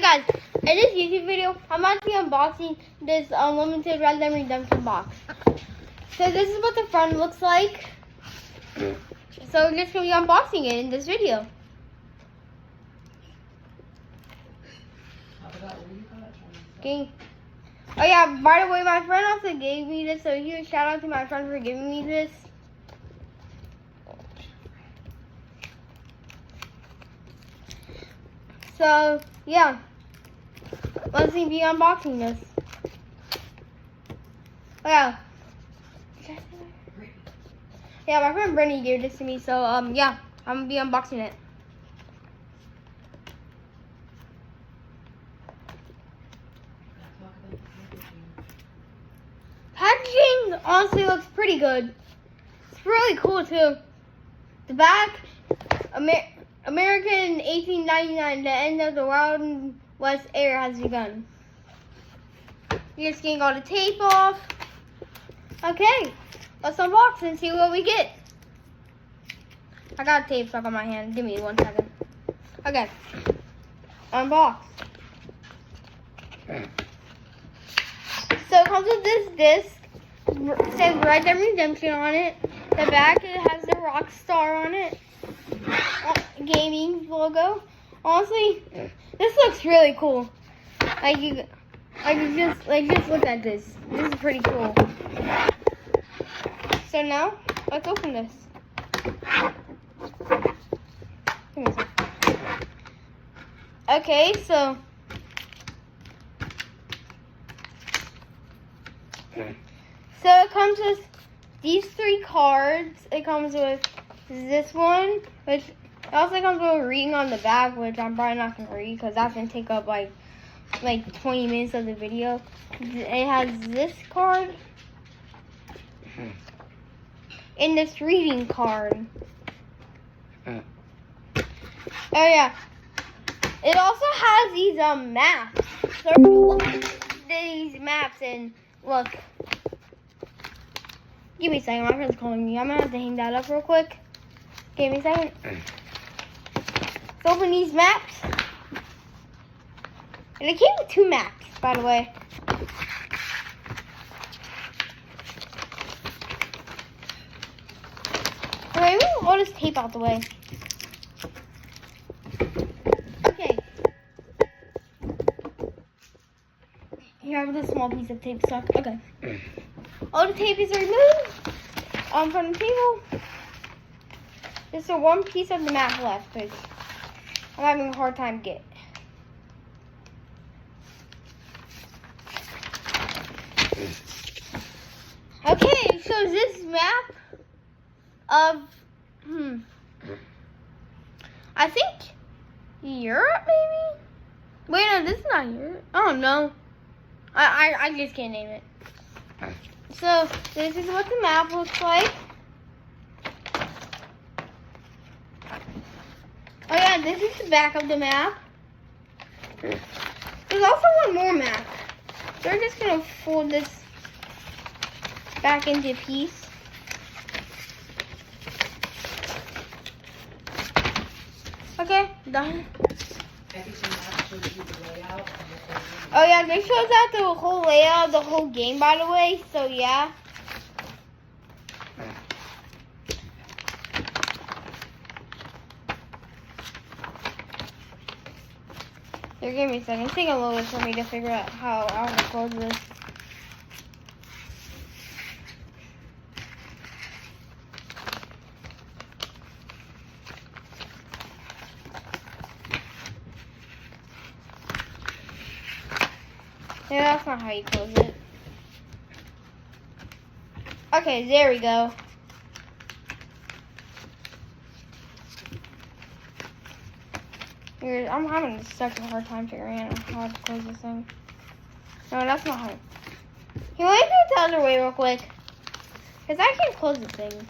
guys, in this YouTube video, I'm actually unboxing this unlimited Red Dead Redemption box. So this is what the front looks like. So we're just going to be unboxing it in this video. Okay. Oh yeah, by the way, my friend also gave me this, so huge shout out to my friend for giving me this. So, yeah. Let's see me unboxing this. Oh, yeah. Yeah, my friend Brittany gave this to me, so, yeah. I'm going to be unboxing it. Packaging honestly looks pretty good. It's really cool, too. The back, American 1899, the end of the Wild West era has begun. You're just getting all the tape off. Okay, let's unbox and see what we get. I got tape stuck on my hand. Give me 1 second. Okay, unbox. So it comes with this disc. It says Red Dead Redemption on it. The back, it has the Rockstar on it. Gaming logo. Honestly, this looks really cool. Just look at this. This is pretty cool. So now, let's open this. Okay, so it comes with these 3 cards. It comes with this one, which also comes with a reading on the back, which I'm probably not going to read because that's going to take up like 20 minutes of the video. It has this card and this reading card. Oh yeah. It also has these maps. These maps, and look. Give me a second, my friend's calling me. I'm gonna have to hang that up real quick. Give me a second. Let's open these maps. And it came with 2 maps, by the way. Alright, move all this tape out the way. Okay. Here, I have this small piece of tape stuck. Okay. All the tape is removed from the table. There's a 1 piece of the map left, which I'm having a hard time getting. Okay, so this map of, I think Europe, maybe? Wait, no, this is not Europe. I don't know. I just can't name it. So, this is what the map looks like. Oh yeah, this is the back of the map. There's also 1 more map. So we're just going to fold this back into a piece. Okay, done. Oh yeah, this shows out the whole layout of the whole game, by the way, so yeah. Here, give me a second. It's taking a little bit for me to figure out how I want to close this. Yeah, that's not how you close it. Okay, there we go. Here, I'm having such a hard time figuring out how to close this thing. No, that's not how. Can you let me do it the other way real quick? Because I can't close this thing.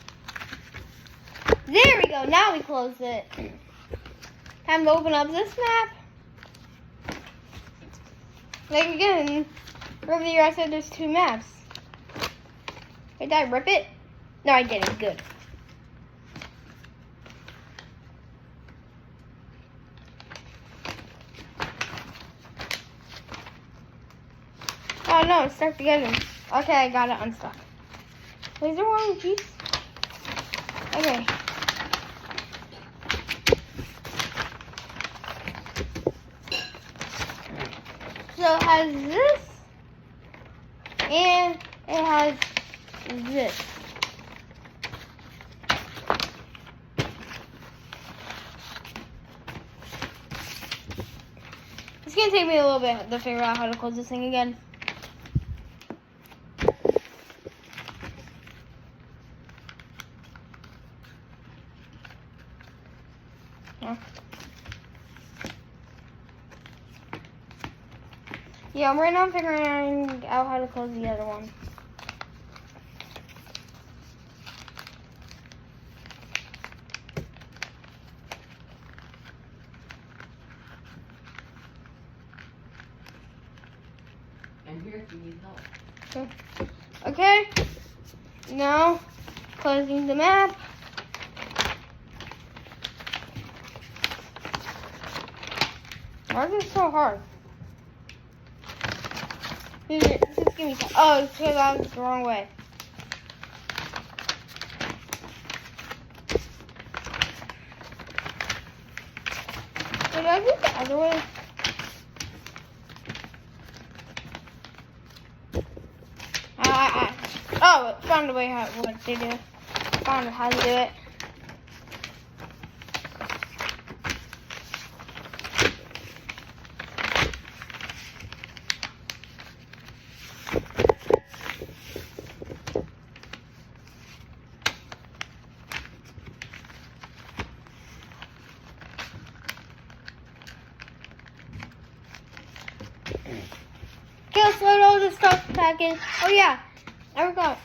There we go. Now we close it. Time to open up this map. Like again, earlier I said there's 2 maps. Wait, did I rip it? No, I didn't. Good. Oh no, it's stuck together. Okay, I got it unstuck. Is there one piece? Okay. So it has this, and it has this. It's gonna take me a little bit to figure out how to close this thing again. Yeah, right now I'm figuring out how to close the other one. And here if you need help. Okay. Now, closing the map. Why is it so hard? Just give me some. Oh, it's because I was the wrong way. Did I do it the other way? Oh, found a way what to do. Found how to do it. Okay, let's load all this stuff back in. Oh yeah, I forgot.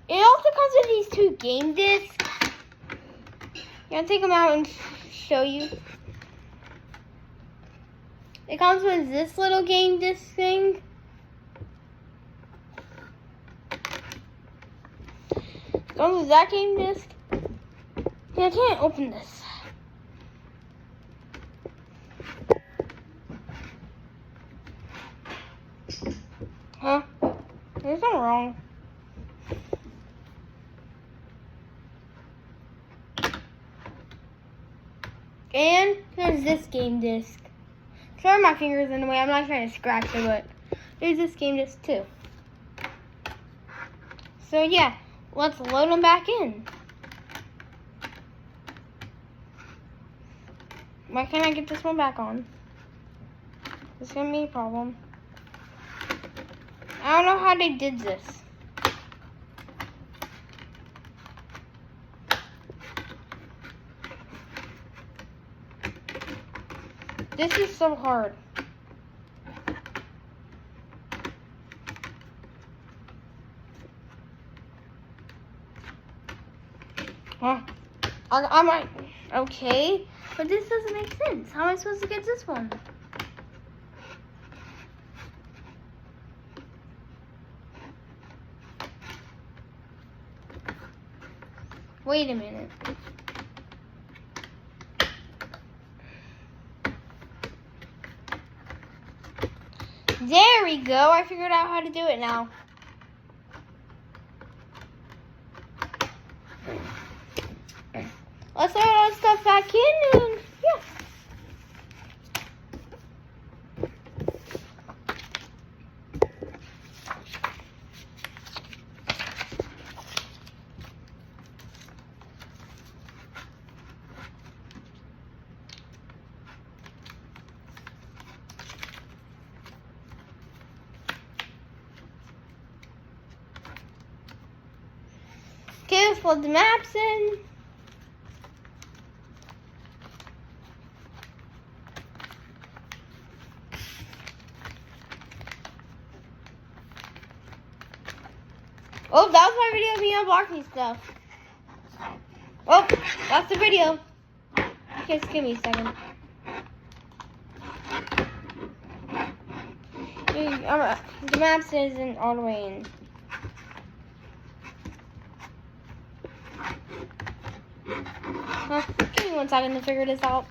It also comes with these 2 game discs. Yeah, I'll take them out and show you. It comes with this little game disc thing. It comes with that game disc. Yeah, I can't open this. Huh? There's something wrong. And there's this game disc. Sorry my finger's in the way. I'm not trying to scratch it, but there's this game disc too. So yeah, let's load them back in. Why can't I get this one back on? This is gonna be a problem. I don't know how they did this. This is so hard. Huh? I might. Okay, but this doesn't make sense. How am I supposed to get this one? Wait a minute. There we go. I figured out how to do it now. Let's throw all that stuff back in and yeah. Okay, let's plug the maps in. Oh, that was my video of me unboxing stuff. Oh, that's the video. Okay, just give me a second. The maps isn't all the way in. Huh? Give me 1 second to figure this out.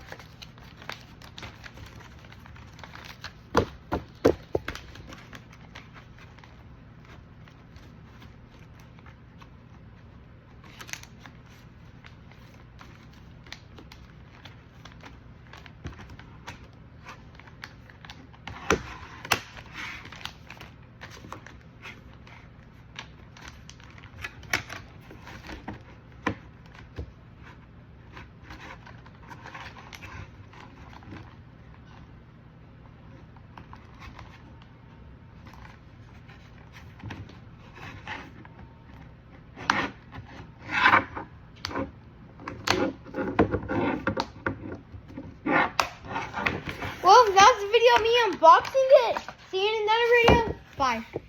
video of me unboxing it. See you in another video. Bye.